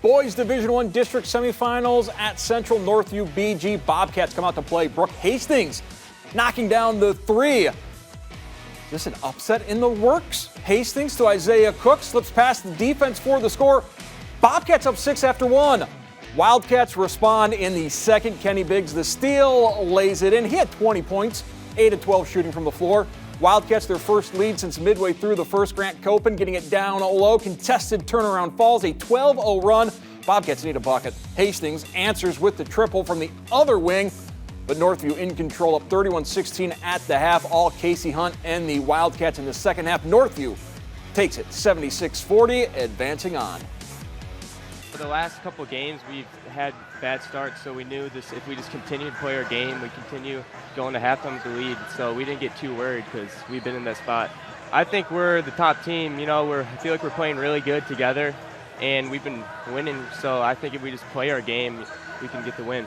Boys Division I District Semifinals at Central Northview BG. Bobcats come out to play. Brooke Hastings knocking down the three. Is this an upset in the works? Hastings to Isaiah Cook, slips past the defense for the score. Bobcats up 6 after 1. Wildcats respond in the second. Kenny Biggs, the steal, lays it in. He had 20 points, 8 of 12 shooting from the floor. Wildcats their first lead since midway through the first. Grant Copen getting it down low. Contested turnaround falls, a 12-0 run. Bobcats need a bucket. Hastings answers with the triple from the other wing, but Northview in control up 31-16 at the half. All Casey Hunt and the Wildcats in the second half. Northview takes it 76-40, advancing on. For the last couple of games, we've had bad starts, so we knew this. If we just continue to play our game, we continue going to halftime with the lead. So we didn't get too worried because we've been in that spot. I think we're the top team. You know, I feel like we're playing really good together, and we've been winning. So I think if we just play our game, we can get the win.